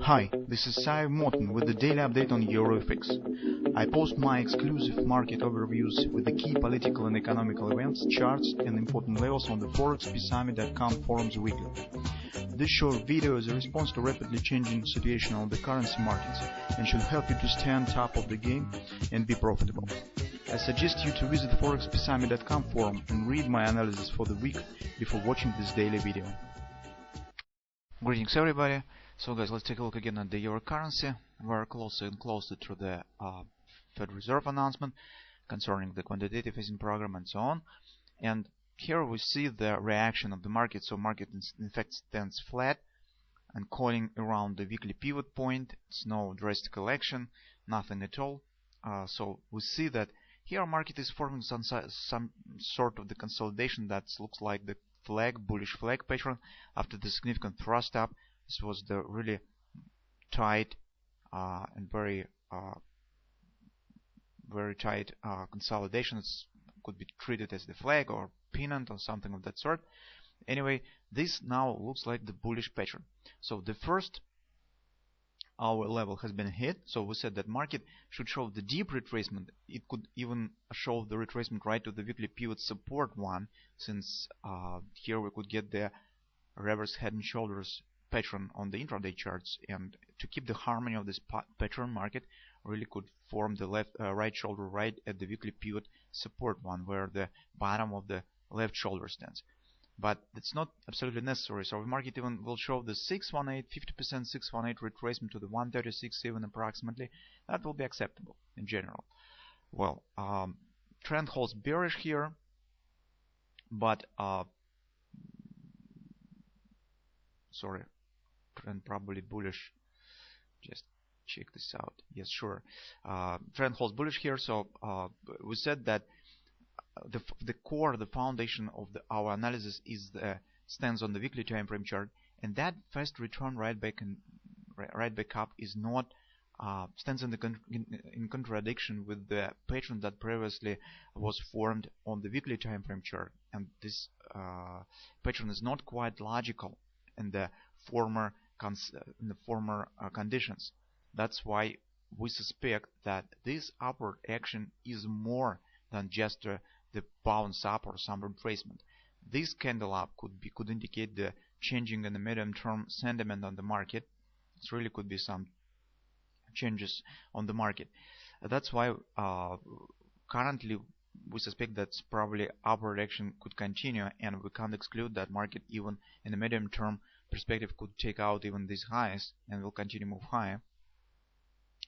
Hi, this is Sive Morten with the daily update on EuroFX. I post my exclusive market overviews with the key political and economical events, charts and important levels on the ForexPeaceArmy.com forums weekly. This short video is a response to rapidly changing situation on the currency markets and should help you to stay on top of the game and be profitable. I suggest you to visit the ForexPeaceArmy.com forum and read my analysis for the week before watching this daily video. Greetings everybody. So guys, let's take a look again at the euro currency. We're closer and closer to the Fed Reserve announcement concerning the quantitative easing program and so on. And here we see the reaction of the market. So market in fact stands flat and coiling around the weekly pivot point. It's no drastic action, nothing at all. So we see that here market is forming some sort of the consolidation that looks like the bullish flag pattern after the significant thrust up. This was the really tight and very tight consolidation. It could be treated as the flag or pennant or something of that sort. Anyway, this now looks like the bullish pattern. So the first hour level has been hit. So we said that market should show the deep retracement. It could even show the retracement right to the weekly pivot support one, since here we could get the reverse head and shoulders pattern on the intraday charts, and to keep the harmony of this pattern, market really could form the right shoulder right at the weekly pivot support one, where the bottom of the left shoulder stands. But it's not absolutely necessary. So the market even will show the 618, 50% 618 retracement to the 136 even approximately. That will be acceptable in general. Well, trend holds bearish here, but sorry, trend probably bullish. Just check this out. Yes, sure. Trend holds bullish here. So we said that the core, the foundation of our analysis stands on the weekly time frame chart, and that fast return right back up is not stands in contradiction with the pattern that previously was formed on the weekly time frame chart, and this pattern is not quite logical in the former conditions. That's why we suspect that this upward action is more than just the bounce up or some retracement. This candle up could indicate the changing in the medium term sentiment on the market. It really could be some changes on the market. That's why currently we suspect that probably upward action could continue, and we can't exclude that market even in the medium term perspective could take out even these highs and will continue to move higher,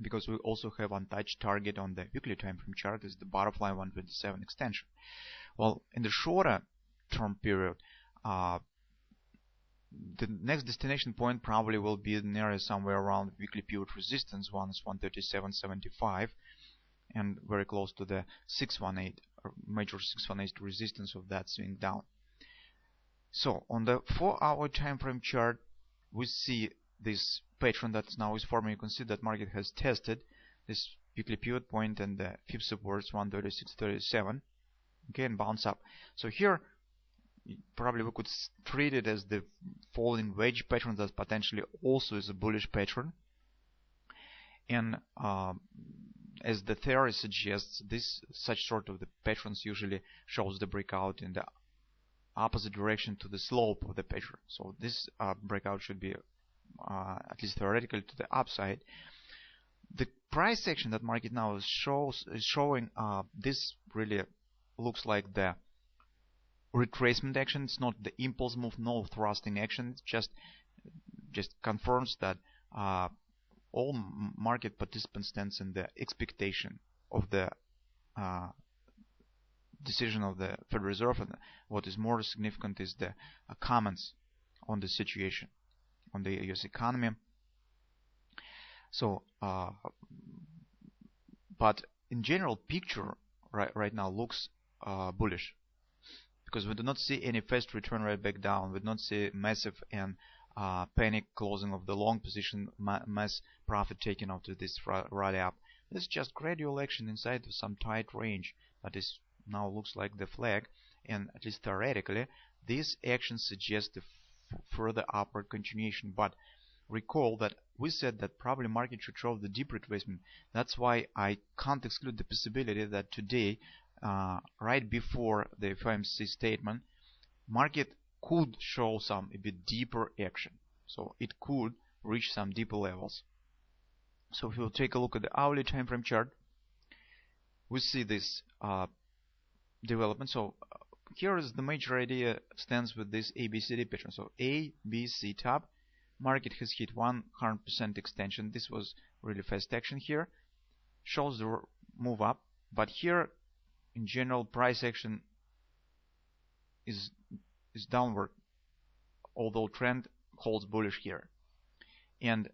because we also have untouched target on the weekly time frame chart is the butterfly 127 extension. Well, in the shorter term period, the next destination point probably will be near somewhere around weekly pivot resistance. One is 137.75 and very close to the 618 major 618 resistance of that swing down. So on the 4-hour time frame chart, we see this pattern that now is forming. You can see that market has tested this weekly pivot point and the fib supports 136.37, okay, and bounce up. So here probably we could treat it as the falling wedge pattern that potentially also is a bullish pattern, and as the theory suggests, such sort of the patterns usually shows the breakout in the opposite direction to the slope of the pattern. So this breakout should be at least theoretically to the upside. The price action that market now is showing this really looks like the retracement action. It's not the impulse move, no thrusting action. It just confirms that all market participants stands in the expectation of the decision of the Federal Reserve, and what is more significant is the comments on the situation on the US economy. So but in general picture right now looks bullish, because we do not see any fast return right back down. We do not see massive and panic closing of the long position, mass profit taken after this rally up. This is just gradual action inside of some tight range that is now looks like the flag, and at least theoretically this action suggests the further upward continuation. But recall that we said that probably market should show the deep retracement. That's why I can't exclude the possibility that today, right before the FOMC statement, market could show some a bit deeper action. So it could reach some deeper levels. So if we'll take a look at the hourly time frame chart, we see this development. So here is the major idea stands with this ABCD pattern. So A, B, C top. Market has hit 100% extension. This was really fast action here. Shows the move up, but here in general price action is downward, although trend holds bullish here. And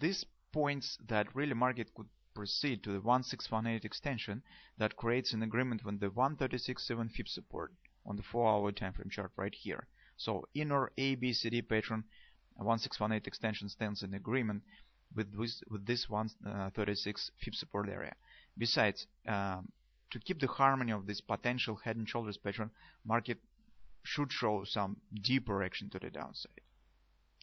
this points that really market could proceed to the 1618 extension that creates an agreement with the 136.7 fib support on the 4-hour time frame chart right here. So inner ABCD pattern 1618 extension stands in agreement with this 136 fib support area. Besides, to keep the harmony of this potential head and shoulders pattern, market should show some deeper action to the downside,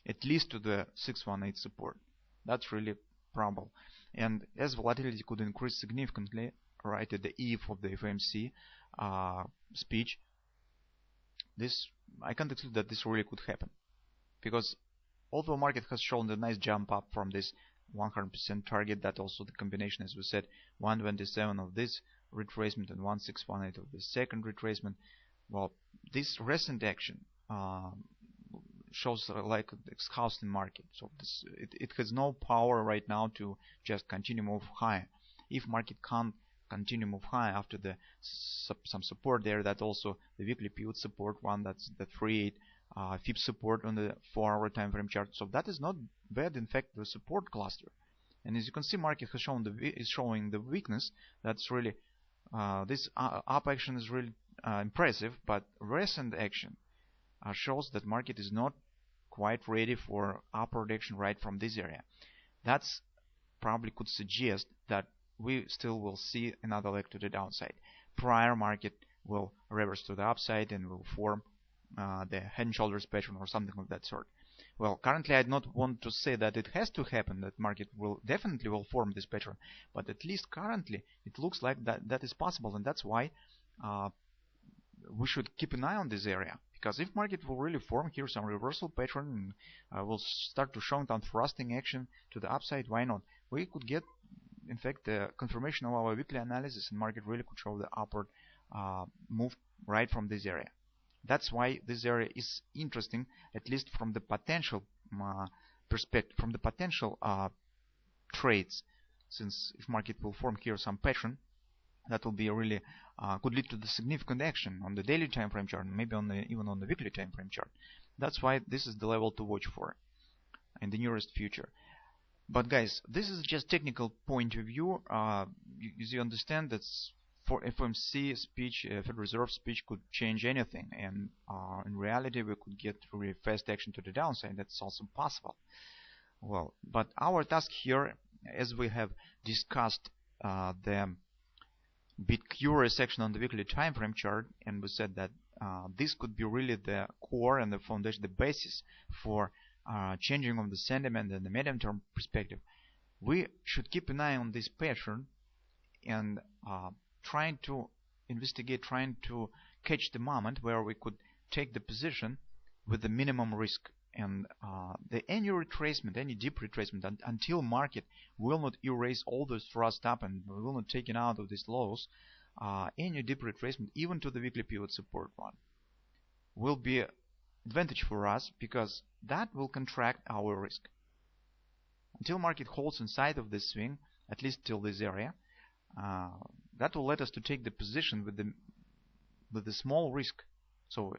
at least to the 618 support. That's really probable. And as volatility could increase significantly right at the eve of the FOMC speech, I can't exclude that this really could happen, because although market has shown a nice jump up from this 100% target, that also the combination, as we said, 127 of this retracement and 1618 of the second retracement, well, this recent action shows like exhausting market. So it has no power right now to just continue move higher. If market can't continue move high after the some support there, that also the weekly pivot support one, that's the 38 fib support on the 4-hour time frame chart. So that is not bad, in fact, the support cluster. And as you can see, market has shown is showing the weakness. That's really this up action is really impressive, but recent action shows that market is not quite ready for upward action right from this area. That's probably could suggest that we still will see another leg to the downside. Prior market will reverse to the upside and will form the head and shoulders pattern or something of that sort. Well, currently I do not want to say that it has to happen, that market will definitely form this pattern, but at least currently it looks like that is possible, and that's why we should keep an eye on this area. Because if market will really form here some reversal pattern and will start to show down thrusting action to the upside, why not? We could get, in fact, the confirmation of our weekly analysis, and market really could show the upward move right from this area. That's why this area is interesting, at least from the potential perspective, from the potential trades. Since if market will form here some pattern, that will be really could lead to the significant action on the daily time frame chart, maybe on even on the weekly time frame chart. That's why this is the level to watch for in the nearest future. But guys, this is just technical point of view. As you understand, that's for FOMC speech, Federal Reserve speech could change anything, and in reality we could get really fast action to the downside. That's also possible. Well, but our task here, as we have discussed the bit curious action on the weekly time frame chart, and we said that this could be really the core and the foundation, the basis for changing of the sentiment and the medium term perspective. We should keep an eye on this pattern and trying to investigate, trying to catch the moment where we could take the position with the minimum risk. And any retracement, any deep retracement, until market will not erase all those thrust up and will not take it out of these lows, any deep retracement, even to the weekly pivot support one, will be advantage for us, because that will contract our risk. Until market holds inside of this swing, at least till this area, that will let us to take the position with the small risk. So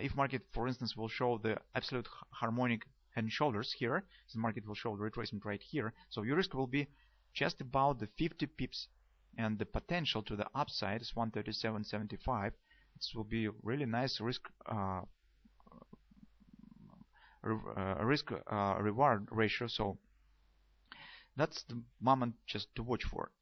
if market, for instance, will show the absolute harmonic head and shoulders here, the market will show the retracement right here. So your risk will be just about the 50 pips, and the potential to the upside is 137.75. This will be a really nice risk reward ratio. So that's the moment just to watch for.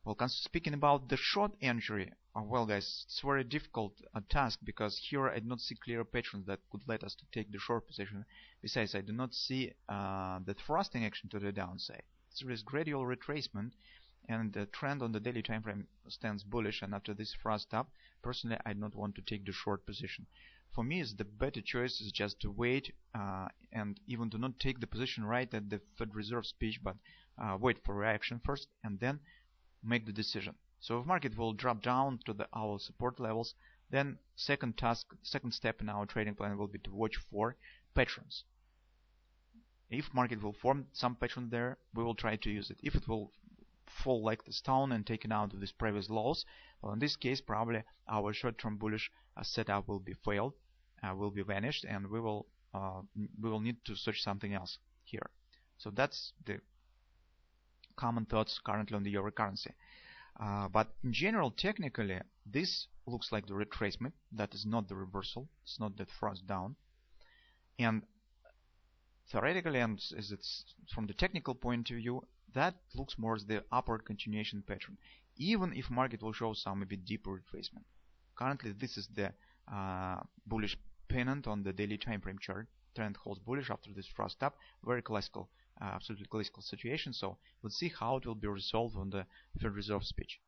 Well, speaking about the short entry, Well, guys, it's very difficult task because here I do not see clear patterns that could let us to take the short position. Besides, I do not see the thrusting action to the downside. There is gradual retracement, and the trend on the daily time frame stands bullish. And after this thrust up, personally, I do not want to take the short position. For me, the better choice is just to wait and even do not take the position right at the Fed Reserve speech, but wait for reaction first and then make the decision. So if market will drop down to our support levels, then second step in our trading plan will be to watch for patterns. If market will form some pattern there, we will try to use it. If it will fall like the stone and taken out of these previous lows, well, in this case probably our short-term bullish setup will be failed, will be vanished, and we will need to search something else here. So that's the common thoughts currently on the euro currency. But in general, technically, this looks like the retracement. That is not the reversal. It's not the thrust down. And theoretically, and as it's from the technical point of view, that looks more as the upward continuation pattern, even if market will show some a bit deeper retracement. Currently, this is the bullish pennant on the daily time frame chart. Trend holds bullish after this thrust up. Very classical, absolutely classical situation. So let's see how it will be resolved on the Fed Reserve speech.